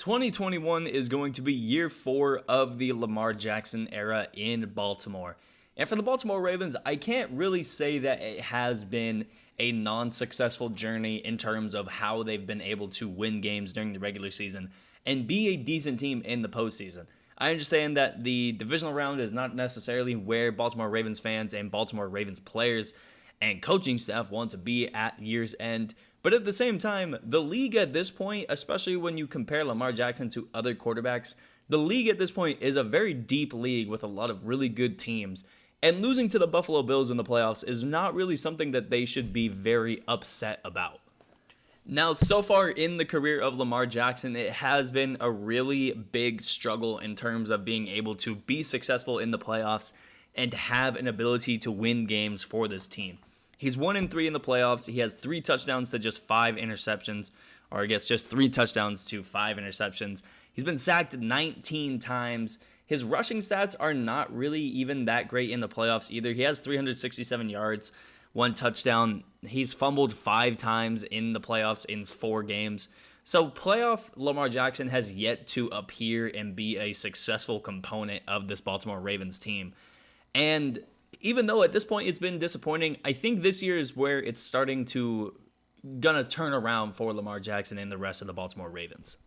2021 is going to be year 4 of the Lamar Jackson era in Baltimore. And for the Baltimore Ravens, I can't really say that it has been a non-successful journey in terms of how they've been able to win games during the regular season and be a decent team in the postseason. I understand that the divisional round is not necessarily where Baltimore Ravens fans and Baltimore Ravens players and coaching staff want to be at year's end. But at the same time, the league at this point, especially when you compare Lamar Jackson to other quarterbacks, the league at this point is a very deep league with a lot of really good teams. And losing to the Buffalo Bills in the playoffs is not really something that they should be very upset about. Now, so far in the career of Lamar Jackson, it has been a really big struggle in terms of being able to be successful in the playoffs and have an ability to win games for this team. He's 1-3 in the playoffs. He has 3 touchdowns to just 5 interceptions, or I guess just 3 touchdowns to 5 interceptions. He's been sacked 19 times. His rushing stats are not really even that great in the playoffs either. He has 367 yards, 1 touchdown. He's fumbled 5 times in the playoffs in 4 games. So playoff Lamar Jackson has yet to appear and be a successful component of this Baltimore Ravens team. And even though at this point it's been disappointing, I think this year is where it's starting to gonna turn around for Lamar Jackson and the rest of the Baltimore Ravens.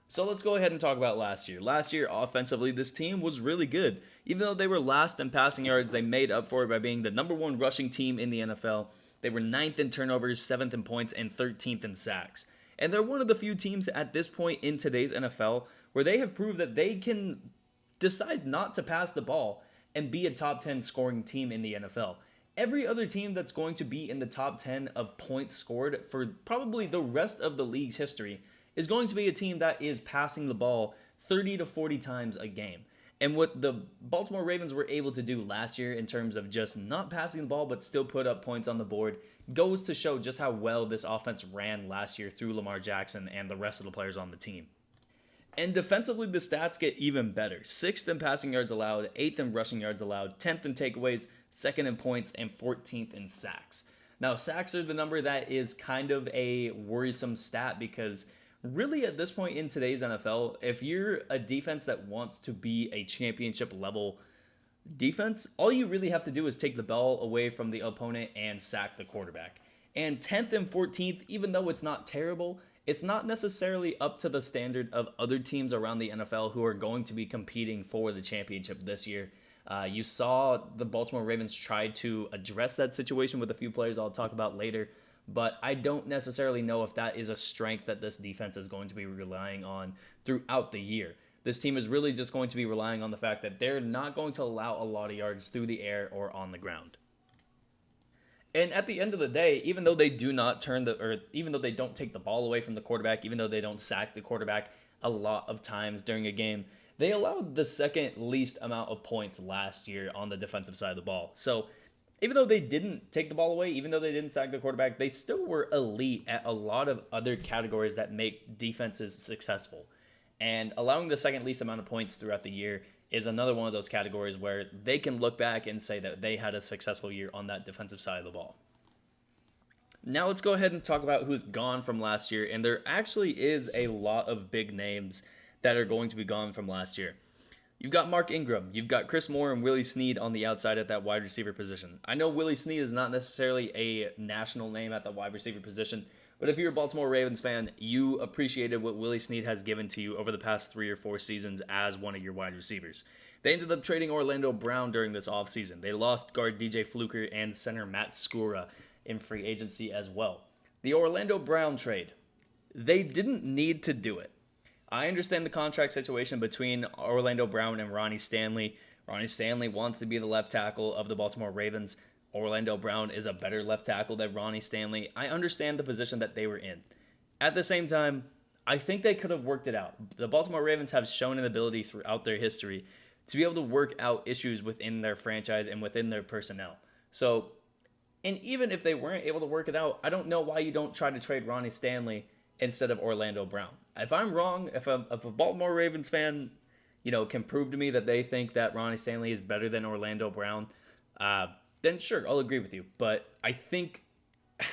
So let's go ahead and talk about last year. Last year, offensively, this team was really good. Even though they were last in passing yards, they made up for it by being the number 1 rushing team in the NFL. They were 9th in turnovers, 7th in points, and 13th in sacks. And they're one of the few teams at this point in today's NFL where they have proved that they can decide not to pass the ball and be a top 10 scoring team in the NFL. Every other team that's going to be in the top 10 of points scored for probably the rest of the league's history is going to be a team that is passing the ball 30 to 40 times a game. And what the Baltimore Ravens were able to do last year in terms of just not passing the ball but still put up points on the board goes to show just how well this offense ran last year through Lamar Jackson and the rest of the players on the team. And defensively, the stats get even better. 6th in passing yards allowed, 8th in rushing yards allowed, 10th in takeaways, 2nd in points, and 14th in sacks. Now, sacks are the number that is kind of a worrisome stat because really at this point in today's NFL, if you're a defense that wants to be a championship level defense, all you really have to do is take the ball away from the opponent and sack the quarterback. And 10th and 14th, even though it's not terrible, it's not necessarily up to the standard of other teams around the NFL who are going to be competing for the championship this year. You saw the Baltimore Ravens try to address that situation with a few players I'll talk about later, but I don't necessarily know if that is a strength that this defense is going to be relying on throughout the year. This team is really just going to be relying on the fact that they're not going to allow a lot of yards through the air or on the ground. And at the end of the day, even though they do not even though they don't take the ball away from the quarterback, even though they don't sack the quarterback a lot of times during a game, they allowed the second least amount of points last year on the defensive side of the ball. So even though they didn't take the ball away, even though they didn't sack the quarterback, they still were elite at a lot of other categories that make defenses successful. And allowing the second least amount of points throughout the year is another one of those categories where they can look back and say that they had a successful year on that defensive side of the ball. Now let's go ahead and talk about who's gone from last year, and there actually is a lot of big names that are going to be gone from last year. You've got Mark Ingram, you've got Chris Moore and Willie Snead on the outside at that wide receiver position. I know Willie Snead is not necessarily a national name at the wide receiver position, but if you're a Baltimore Ravens fan, you appreciated what Willie Snead has given to you over the past 3 or 4 seasons as one of your wide receivers. They ended up trading Orlando Brown during this offseason. They lost guard DJ Fluker and center Matt Skura in free agency as well. The Orlando Brown trade, they didn't need to do it. I understand the contract situation between Orlando Brown and Ronnie Stanley. Ronnie Stanley wants to be the left tackle of the Baltimore Ravens. Orlando Brown is a better left tackle than Ronnie Stanley. I understand the position that they were in. At the same time, I think they could have worked it out. The Baltimore Ravens have shown an ability throughout their history to be able to work out issues within their franchise and within their personnel. So, and even if they weren't able to work it out, I don't know why you don't try to trade Ronnie Stanley instead of Orlando Brown. If I'm wrong, if a Baltimore Ravens fan, can prove to me that they think that Ronnie Stanley is better than Orlando Brown, then sure, I'll agree with you. But I think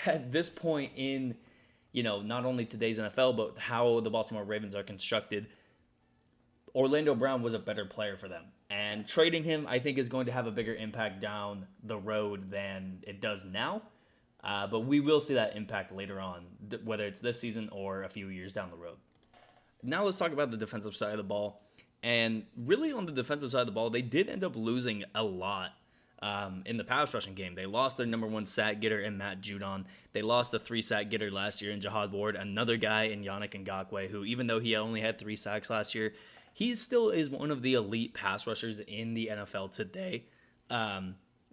at this point in not only today's NFL, but how the Baltimore Ravens are constructed, Orlando Brown was a better player for them. And trading him, I think, is going to have a bigger impact down the road than it does now. But we will see that impact later on, whether it's this season or a few years down the road. Now let's talk about the defensive side of the ball. And really on the defensive side of the ball, they did end up losing a lot in the pass rushing game. They lost their number one sack getter in Matt Judon. They lost the 3 sack getter last year in Jahad Ward, another guy in Yannick Ngakoue, who even though he only had 3 sacks last year, he still is one of the elite pass rushers in the NFL today.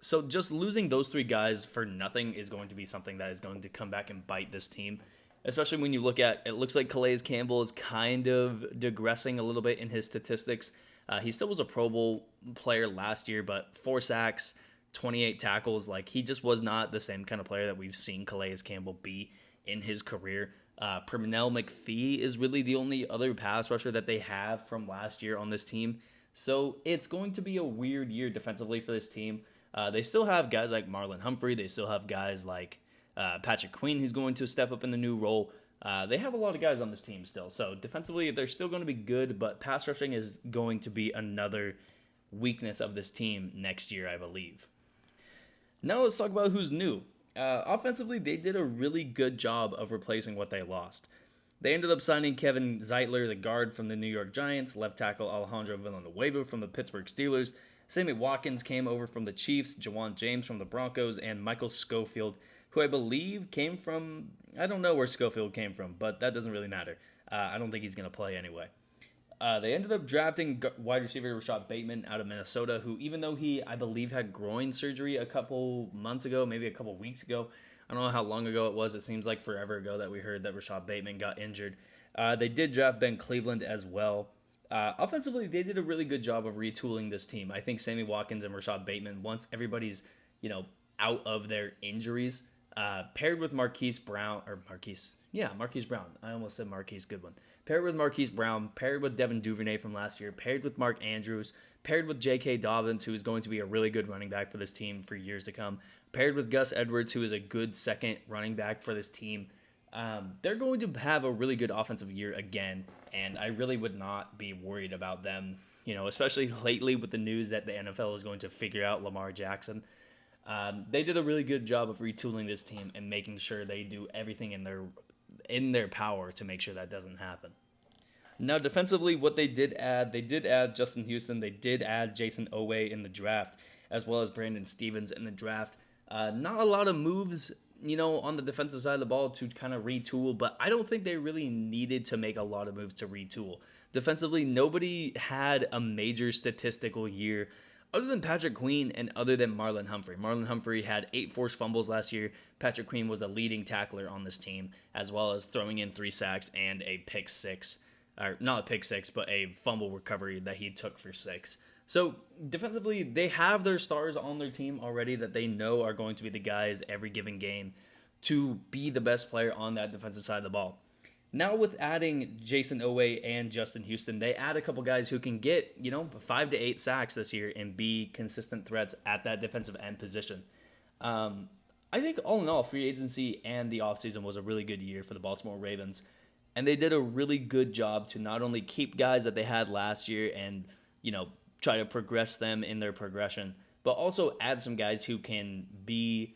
So just losing those 3 guys for nothing is going to be something that is going to come back and bite this team. Especially when you look at, it looks like Calais Campbell is kind of digressing a little bit in his statistics. He still was a Pro Bowl player last year, but 4 sacks, 28 tackles. Like, he just was not the same kind of player that we've seen Calais Campbell be in his career. Pernell McPhee is really the only other pass rusher that they have from last year on this team. So it's going to be a weird year defensively for this team. They still have guys like Marlon Humphrey. They still have guys like Patrick Queen, who's going to step up in the new role. They have a lot of guys on this team still. So defensively, they're still going to be good, but pass rushing is going to be another weakness of this team next year, I believe. Now let's talk about who's new. Offensively, they did a really good job of replacing what they lost. They ended up signing Kevin Zeitler, the guard from the New York Giants, left tackle Alejandro Villanueva from the Pittsburgh Steelers, Sammy Watkins came over from the Chiefs, Jawan James from the Broncos, and Michael Schofield, who I believe came from, I don't know where Schofield came from, but that doesn't really matter. I don't think he's going to play anyway. They ended up drafting wide receiver Rashad Bateman out of Minnesota, who even though he, I believe, had groin surgery a couple months ago, maybe a couple weeks ago, I don't know how long ago it was. It seems like forever ago that we heard that Rashad Bateman got injured. They did draft Ben Cleveland as well. Offensively, they did a really good job of retooling this team. I think Sammy Watkins and Rashad Bateman, once everybody's, out of their injuries, paired with Marquise Brown. I almost said Marquise Goodwin. Paired with Marquise Brown, paired with Devin Duvernay from last year, paired with Mark Andrews, paired with J.K. Dobbins, who is going to be a really good running back for this team for years to come, paired with Gus Edwards, who is a good second running back for this team. They're going to have a really good offensive year again, and I really would not be worried about them, especially lately with the news that the NFL is going to figure out Lamar Jackson. They did a really good job of retooling this team and making sure they do everything in their power to make sure that doesn't happen. Now, defensively, what they did add Justin Houston. They did add Jason Owe in the draft, as well as Brandon Stevens in the draft. Not a lot of moves, on the defensive side of the ball to kind of retool, but I don't think they really needed to make a lot of moves to retool. Defensively, nobody had a major statistical year other than Patrick Queen and other than Marlon Humphrey. Marlon Humphrey had 8 forced fumbles last year. Patrick Queen was the leading tackler on this team, as well as throwing in 3 sacks and a pick 6. Or not a pick 6, but a fumble recovery that he took for 6. So defensively, they have their stars on their team already that they know are going to be the guys every given game to be the best player on that defensive side of the ball. Now with adding Jason Owe and Justin Houston, they add a couple guys who can get, 5 to 8 sacks this year and be consistent threats at that defensive end position. I think all in all, free agency and the offseason was a really good year for the Baltimore Ravens. And they did a really good job to not only keep guys that they had last year and, try to progress them in their progression, but also add some guys who can be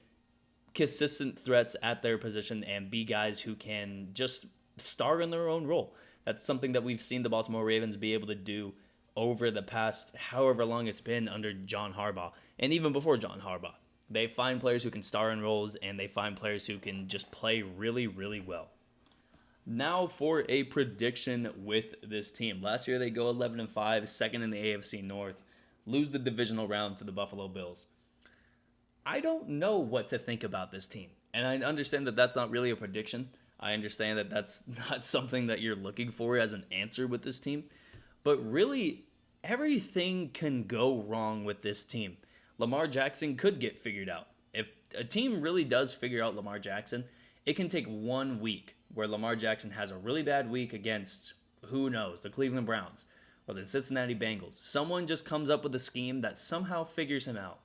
consistent threats at their position and be guys who can just star in their own role. That's something that we've seen the Baltimore Ravens be able to do over the past however long it's been under John Harbaugh, and even before John Harbaugh. They find players who can star in roles, and they find players who can just play really, really well. Now for a prediction with this team. Last year they go 11-5, second in the AFC North, lose the divisional round to the Buffalo Bills. I don't know what to think about this team, and I understand that that's not really a prediction. I understand that that's not something that you're looking for as an answer with this team, but really everything can go wrong with this team. Lamar Jackson could get figured out. If a team really does figure out Lamar Jackson, it can take 1 week where Lamar Jackson has a really bad week against, who knows, the Cleveland Browns or the Cincinnati Bengals. Someone just comes up with a scheme that somehow figures him out.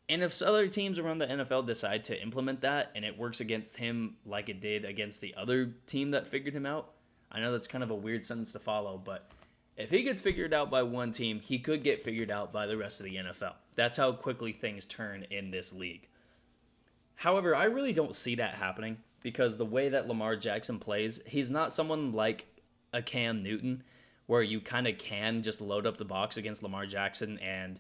And if other teams around the NFL decide to implement that and it works against him like it did against the other team that figured him out, I know that's kind of a weird sentence to follow, but if he gets figured out by one team, he could get figured out by the rest of the NFL. That's how quickly things turn in this league. However, I really don't see that happening because the way that Lamar Jackson plays, he's not someone like a Cam Newton where you kind of can just load up the box against Lamar Jackson and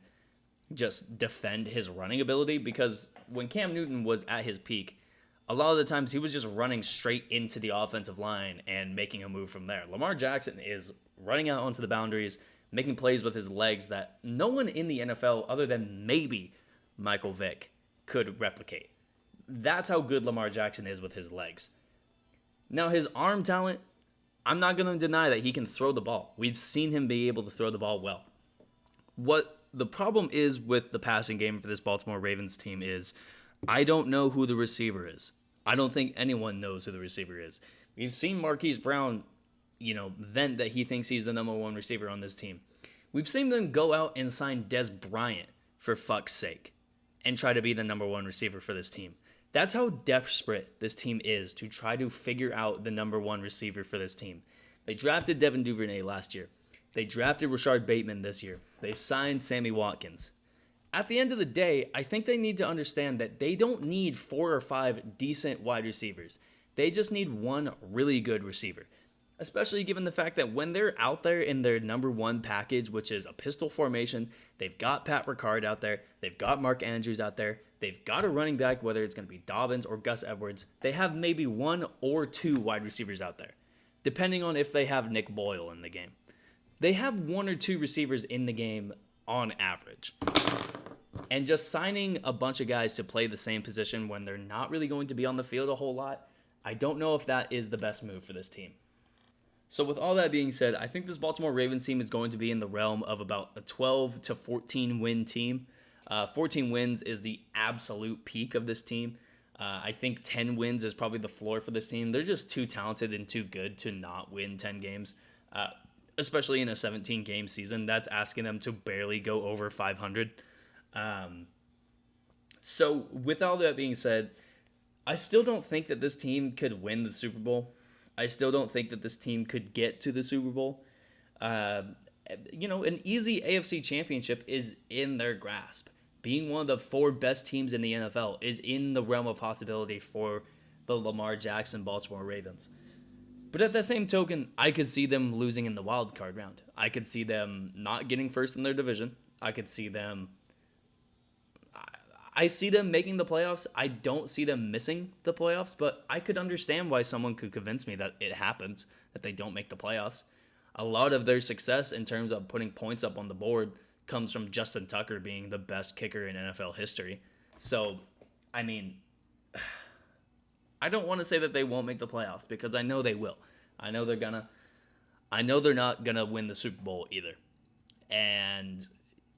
just defend his running ability, because when Cam Newton was at his peak, a lot of the times he was just running straight into the offensive line and making a move from there. Lamar Jackson is running out onto the boundaries, making plays with his legs that no one in the NFL other than maybe Michael Vick could replicate. That's how good Lamar Jackson is with his legs. Now, his arm talent, I'm not going to deny that he can throw the ball. We've seen him be able to throw the ball well. What the problem is with the passing game for this Baltimore Ravens team is I don't know who the receiver is. I don't think anyone knows who the receiver is. We've seen Marquise Brown, vent that he thinks he's the number one receiver on this team. We've seen them go out and sign Des Bryant, for fuck's sake, and try to be the number one receiver for this team. That's how desperate this team is to try to figure out the number one receiver for this team. They drafted Devin Duvernay last year. They drafted Rashard Bateman this year. They signed Sammy Watkins. At the end of the day, I think they need to understand that they don't need 4 or 5 decent wide receivers. They just need one really good receiver. Especially given the fact that when they're out there in their number one package, which is a pistol formation, they've got Pat Ricard out there, they've got Mark Andrews out there, they've got a running back, whether it's going to be Dobbins or Gus Edwards. They have maybe 1 or 2 wide receivers out there, depending on if they have Nick Boyle in the game. They have 1 or 2 receivers in the game on average. And just signing a bunch of guys to play the same position when they're not really going to be on the field a whole lot, I don't know if that is the best move for this team. So with all that being said, I think this Baltimore Ravens team is going to be in the realm of about a 12 to 14 win team. 14 wins is the absolute peak of this team. I think 10 wins is probably the floor for this team. They're just too talented and too good to not win 10 games. Especially in a 17-game season, that's asking them to barely go over 500. So with all that being said, I still don't think that this team could win the Super Bowl. I still don't think that this team could get to the Super Bowl. An easy AFC championship is in their grasp. Being one of the 4 best teams in the NFL is in the realm of possibility for the Lamar Jackson Baltimore Ravens. But at that same token, I could see them losing in the wild card round. I could see them not getting first in their division. I see them making the playoffs. I don't see them missing the playoffs, but I could understand why someone could convince me that it happens, that they don't make the playoffs. A lot of their success in terms of putting points up on the board comes from Justin Tucker being the best kicker in NFL history. So, I don't want to say that they won't make the playoffs because I know they will. I know they're not gonna win the Super Bowl either. And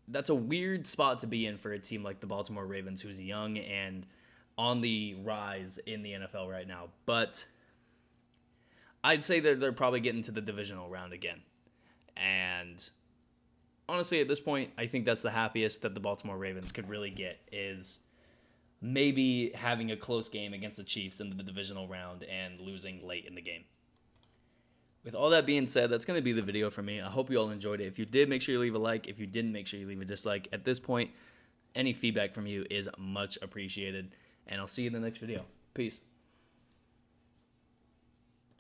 that's a weird spot to be in for a team like the Baltimore Ravens, who's young and on the rise in the NFL right now. But I'd say that they're probably getting to the divisional round again. And honestly, at this point, I think that's the happiest that the Baltimore Ravens could really get is maybe having a close game against the Chiefs in the divisional round and losing late in the game. With all that being said, that's going to be the video for me. I hope you all enjoyed it. If you did, make sure you leave a like. If you didn't, make sure you leave a dislike. At this point, any feedback from you is much appreciated. And I'll see you in the next video. Peace.